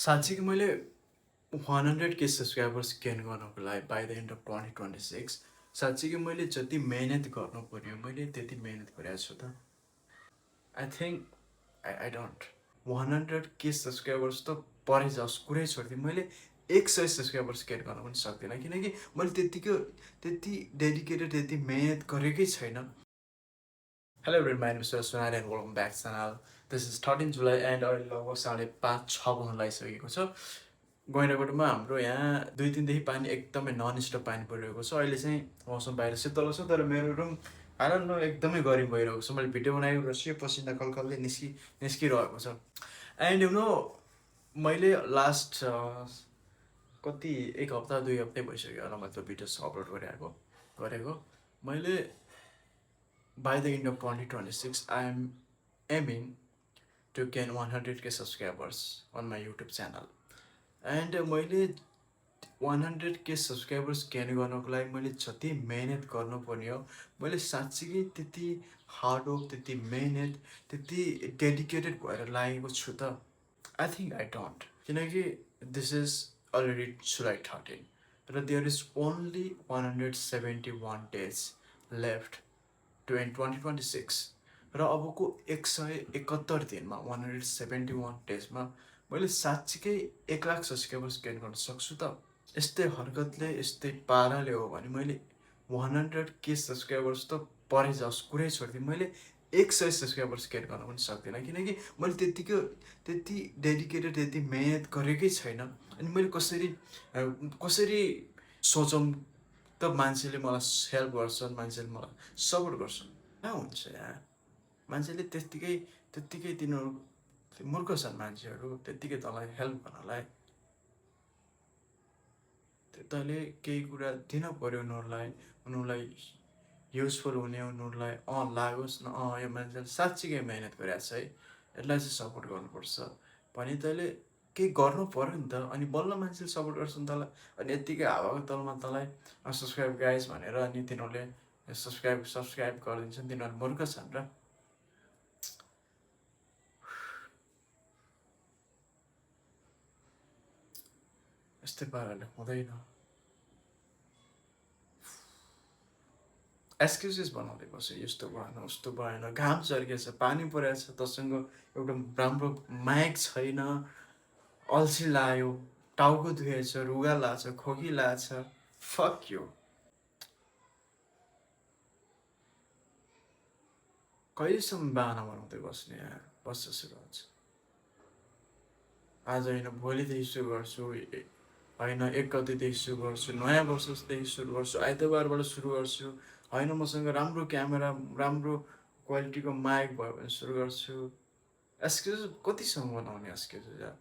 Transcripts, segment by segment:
साँच्चै कि मैले 100K सब्सक्राइबर्स गेन गर्नको लागि बाई द एन्ड अफ 2026 साँच्चै कि मैले जति मेहनत गर्नु पर्यो मैले त्यति मेहनत गरेको छु त। I think I don't 100K subscribers त परै जाओस् कुरै छोडिदिएँ, मैले 100 सब्सक्राइबर्स गेन गर्न पनि सक्दिनँ किनकि मैले त्यति डेडिकेटेड त्यति मेहनत गरेकै छैन। Hello everyone, my name is Sunar and welcome back channel. This is 13 July and अहिले लगभग 5:30 बज्न लागिसकेको छ। गैँडाकोटमा हाम्रो यहाँ 2-3 दिनदेखि पानी एकदमै नन स्टप पानी परिरहेको छ। अहिले चाहिँ मौसम बाहिर शीतल छ, तर मेरो रुम आनन्द एकदमै गरम भइरहेको छ। मैले भिडियो बनाएको छु, पसिना कलकलले निस्किरहेको छ। एन्ड यु नो मैले लास्ट कति 1 हप्ता 2 हप्तै भइसक्यो होला मतलब भिडियोस अपलोड गरेको। मैले by the end of 2026 I am aiming to gain 100K subscribers on my YouTube channel. And मैले 100K सब्सक्राइबर्स गेन गर्नको लागि मैले जति मेहनत गर्नुपर्ने हो मैले साँच्चीकै त्यति हार्डवर्क त्यति मेहनत त्यति डेडिकेटेड भएर लागेको छु त। आई थिङ्क आई डोन्ट, किनकि दिस इज अलरेडी जुलाई 13 र there is only 171 days left to end 2026 र अबको 171 दिनमा 171 डेजमा मैले साँच्चीकै 1 लाख सब्सक्राइबर्स गेन गर्न सक्छु त। यस्तै हरकतले यस्तै पाराले हो भने मैले 100K सब्सक्राइबर्स त परै जाओस् कुरै छोडिदिएँ, मैले 100 सब्सक्राइबर्स गेन गर्न पनि सक्दिनँ किनकि मैले त्यति डेडिकेटेड त्यति मेहनत गरेकै छैन। अनि मैले कसरी सोचौँ त मान्छेले मलाई हेल्प गर्छन्, मान्छेले मलाई सपोर्ट गर्छन्, कहाँ हुन्छ यार। मान्छेले त्यत्तिकै तिनीहरू मूर्ख छन् मान्छेहरू, त्यत्तिकै तँलाई हेल्प गर्नलाई। तैँले केही कुरा दिन पऱ्यो उनीहरूलाई युजफुल हुने, उनीहरूलाई लागोस् न यो मान्छेले साँच्चीकै मेहनत गरिरहेको छ है, यसलाई चाहिँ सपोर्ट गर्नुपर्छ भने तैँले केही गर्नु पऱ्यो नि त। अनि बल्ल मान्छेले सपोर्ट गर्छन् तँलाई। अनि यत्तिकै हावाको तलमा तँलाई सब्सक्राइब गाइज भनेर अनि तिनीहरूले सब्सक्राइब गरिदिन्छन्, तिनीहरू मूर्ख छन् र। यस्तै पाराले हुँदैन। एक्सक्युजेस बनाउँदै बस्यो, यस्तो भएन उस्तो भएन, घाम चर्केछ, पानी परेको छ, तँसँग एउटा राम्रो माइक छैन, अल्छी लाग्यो, टाउको दुखेछ, रुगा लाग्छ, खोकी लाग्छ, फक यु। कहिलेसम्म बाहना बनाउँदै बस्ने यार, बस्छ सुरु हुन्छ। आज होइन भोलिदेखि सुरु गर्छु, होइन 1 गतेदेखि सुरु गर्छु, नयाँ वर्षदेखि सुरु गर्छु, आइतबारबाट सुरु गर्छु, होइन मसँग राम्रो क्यामेरा राम्रो क्वालिटीको माइक भयो भने सुरु गर्छु। एक्सक्युज कतिसम्म बनाउने एक्सक्युज यार।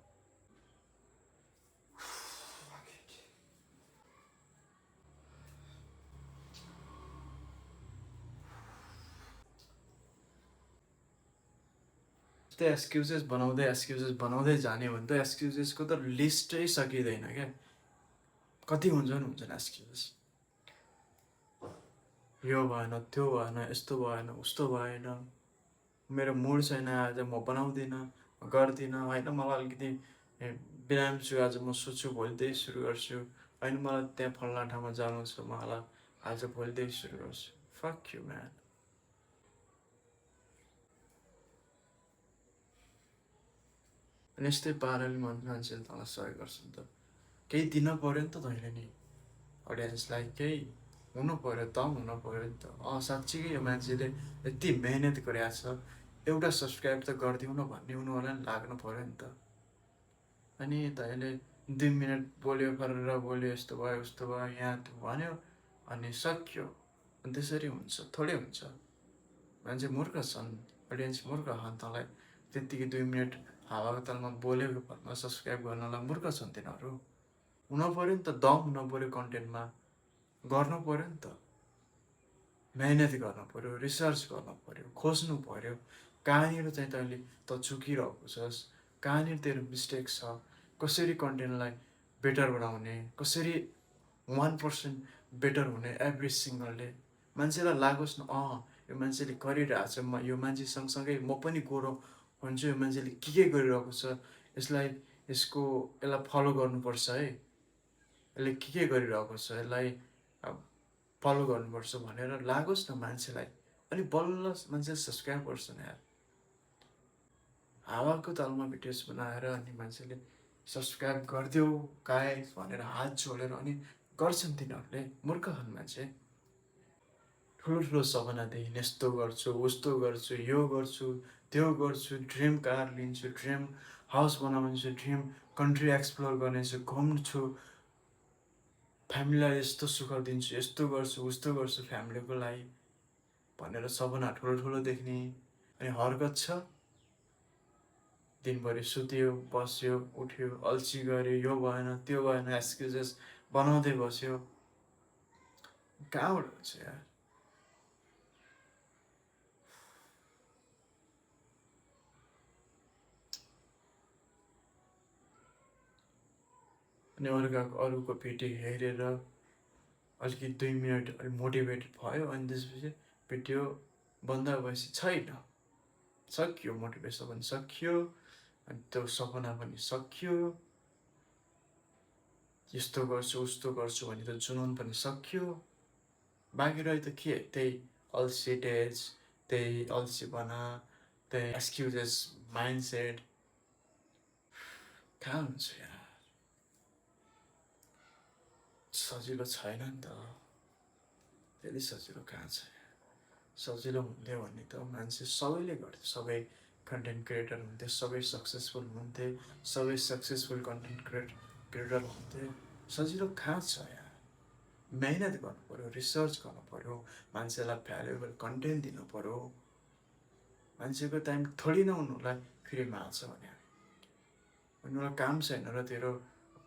एक्सक्युजेस बनाउँदै जाने भने त एक्सक्युजेसको त लिस्टै सकिँदैन क्या। कति हुन्छन् एक्सक्युजेस, यो भएन त्यो भएन यस्तो भएन उस्तो भएन, मेरो मुड छैन आज म बनाउँदिनँ गर्दिनँ, होइन मलाई अलिकति बिराम छु आज म सोच्छु भोलिदेखि सुरु गर्छु, होइन मलाई त्यहाँ फल्ना ठाउँमा जानु छ मलाई आज भोलिदेखि सुरु गर्छु। Fuck you man. अनि यस्तै पाराले मान्छेले तँलाई सहयोग गर्छन् त। केही दिन पऱ्यो नि त तैँले नि अडियन्सलाई, केही हुनु पऱ्यो, दम हुनु पऱ्यो नि त। साँच्चीकै यो मान्छेले यति मेहनत गरेको छ, एउटा सब्सक्राइब त गरिदिउँ न भन्ने उनीहरूलाई पनि लाग्नु पऱ्यो नि त। अनि तैँले 2 मिनट बोल्यो गरेर बोल्यो, यस्तो भयो उस्तो भयो यहाँ त्यो भन्यो अनि सक्यो। अनि त्यसरी हुन्छ थोरै हुन्छ। मान्छे मूर्ख छन्, अडियन्स मूर्ख छन्, तँलाई त्यत्तिकै 2 मिनट हावाको तलमा बोलेको भरमा सब्सक्राइब गर्नलाई मूर्ख छन् तिनीहरू। हुन पऱ्यो नि त, दम हुन पऱ्यो, कन्टेन्टमा गर्नु पऱ्यो नि त, मेहनत गर्नु पऱ्यो, रिसर्च गर्नु पऱ्यो, खोज्नु पऱ्यो कहाँनिर चाहिँ तैँले त चुकिरहेको छस्, कहाँनिर तेरो मिस्टेक छ, कसरी कन्टेन्टलाई बेटर बनाउने, कसरी 1% बेटर हुने एभ्री सिङ्गल डे। मान्छेलाई लागोस् न यो मान्छेले गरिरहेको छ, यो मान्छे सँगसँगै म पनि गोरो हुन्छु, यो मान्छेले के गरिरहेको छ, यसलाई यसलाई फलो गर्नुपर्छ है, यसले के गरिरहेको छ यसलाई फलो गर्नुपर्छ भनेर लागोस् न मान्छेलाई, अनि बल्ल मान्छे सब्सक्राइब गर्छन् यार। हावाको तालमा भिडियोज बनाएर अनि मान्छेले सब्सक्राइब गरिदेऊ गाइस भनेर हात जोडेर अनि गर्छन् तिनीहरूले। मूर्ख छन् मान्छे। ठुलो सपना देखिन्, यस्तो गर्छु उस्तो गर्छु, यो गर्छु त्यो गर्छु, ड्रिम कार लिन्छु, ड्रिम हाउस बनाउँछु, ड्रिम कन्ट्री एक्सप्लोर गर्नेछु, घुम्छु, फ्यामिलीलाई यस्तो सुख दिन्छु, यस्तो गर्छु उस्तो गर्छु फ्यामिलीको लागि भनेर सपना ठुलो देख्ने। अनि हरकत छ, दिनभरि सुत्यो बस्यो उठ्यो अल्छी गऱ्यो, यो भएन त्यो भएन, एक्सक्युजेस बनाउँदै बस्यो। कहाँबाट हुन्छ यार? अनि अरूको भिडियो हेरेर अलिकति 2 मिनट अलिक मोटिभेटेड भयो, अनि त्यसपछि भिडियो बन्द भएपछि छैन, सकियो, मोटिभेसन पनि सकियो, अनि त्यो सपना पनि सकियो। यस्तो गर्छु उस्तो गर्छु भने त जुनून पनि सकियो। बाँकी रह्यो त के? त्यही अल्छी डेज, त्यही अल्छीपना, त्यही एक्सक्युजेस माइन्डसेट। कहाँ हुन्छ यार? सजिलो छैन नि त, त्यति सजिलो कहाँ छ? सजिलो हुन्थ्यो भने त मान्छे सबैले गर्थ्यो, सबै कन्टेन्ट क्रिएटर हुन्थे, सबै सक्सेसफुल हुन्थे, सबै सक्सेसफुल कन्टेन्ट क्रिएटर हुन्थे। सजिलो कहाँ छ यार? मेहनत गर्नु पऱ्यो, रिसर्च गर्नु पऱ्यो, मान्छेलाई भ्यालुएबल कन्टेन्ट दिनु पऱ्यो। मान्छेको टाइम थोरै न उनीहरूलाई फ्रीमा हाल्छ भने, उनीहरूलाई काम छैन र तेरो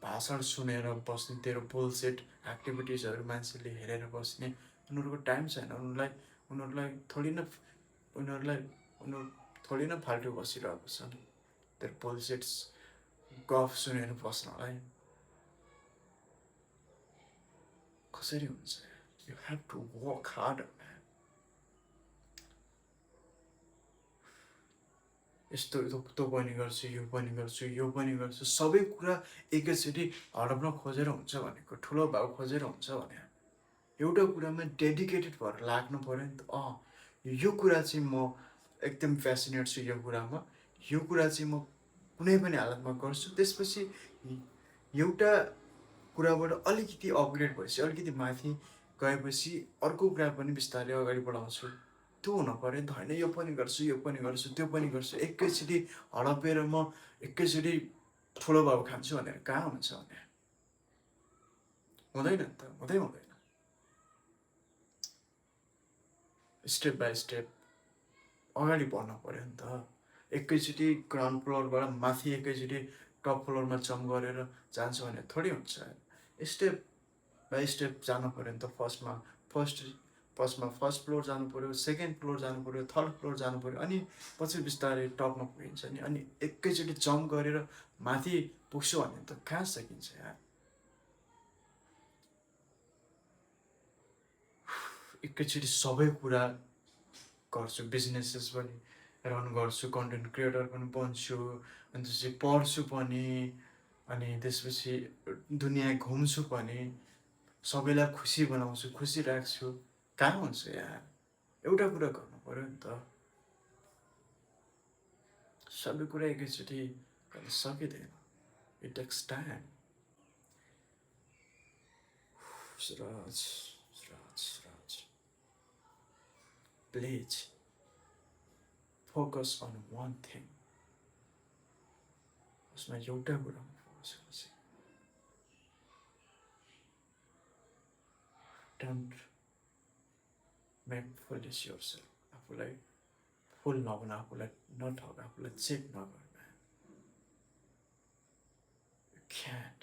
भाषण सुनेर बस्ने, तेरो बुलसेट एक्टिभिटिजहरू मान्छेले हेरेर बस्ने उनीहरूको टाइम छैन। उनीहरूलाई थोरै न फाल्टु बसिरहेको छन् तेरो बुलसेट्स गफ सुनेर बस्नलाई। कसरी हुन्छ? You have to work harder man. यस्तो त्यो पनि गर्छु, यो पनि गर्छु, यो पनि गर्छु, सबै कुरा एकैचोटि हडप्न खोजेर हुन्छ भनेको, ठुलो भाउ खोजेर हुन्छ भने एउटा कुरामा डेडिकेटेड भएर लाग्नु पऱ्यो नि त। यो कुरा चाहिँ म एकदम फेसिनेट छु, यो कुरामा, यो कुरा चाहिँ म कुनै पनि हालतमा गर्छु। त्यसपछि एउटा कुराबाट अलिकति अपग्रेड भएपछि, अलिकति माथि गएपछि अर्को कुरा पनि बिस्तारै अगाडि बढाउँछु। त्यो हुन पऱ्यो नि त। होइन यो पनि गर्छु, यो पनि गर्छु, त्यो पनि गर्छु, एकैचोटि हडपेर म एकैचोटि ठुलो भाउ खान्छु भनेर कहाँ हुन्छ भने? हुँदैन नि त, हुँदैन। स्टेप बाई स्टेप अगाडि बढ्नु पऱ्यो नि त। एकैचोटि ग्राउन्ड फ्लोरबाट माथि एकैचोटि टप फ्लोरमा जम्प गरेर जान्छ भने थोरै हुन्छ। स्टेप बाई स्टेप जानु पऱ्यो नि त। फर्स्टमा फर्स्ट फ्लोर जानु पऱ्यो, सेकेन्ड फ्लोर जानु पऱ्यो, थर्ड फ्लोर जानु पऱ्यो, अनि पछि बिस्तारै टपमा पुगिन्छ नि। अनि एकैचोटि जम्प गरेर माथि पुग्छु भने त कहाँ सकिन्छ यार? एकैचोटि सबै कुरा गर्छु, बिजनेसेस पनि रन गर्छु, कन्टेन्ट क्रिएटर पनि बन्छु, अनि त्यसपछि पढ्छु पनि, अनि त्यसपछि दुनियाँ घुम्छु पनि, सबैलाई खुसी बनाउँछु, खुसी राख्छु। कहाँ हुन्छ यार? एउटा कुरा गर्नु पऱ्यो नि त। सबै कुरा एकैचोटि गर्न सकिँदैन, it takes time. Siraj, please focus on one thing. उसमा एउटा कुरामा फोकस गर्छ। Don't make foolish yourself. आफूलाई फुल नबना, आफूलाई नठग, आफूलाई चेक नगर। You can't.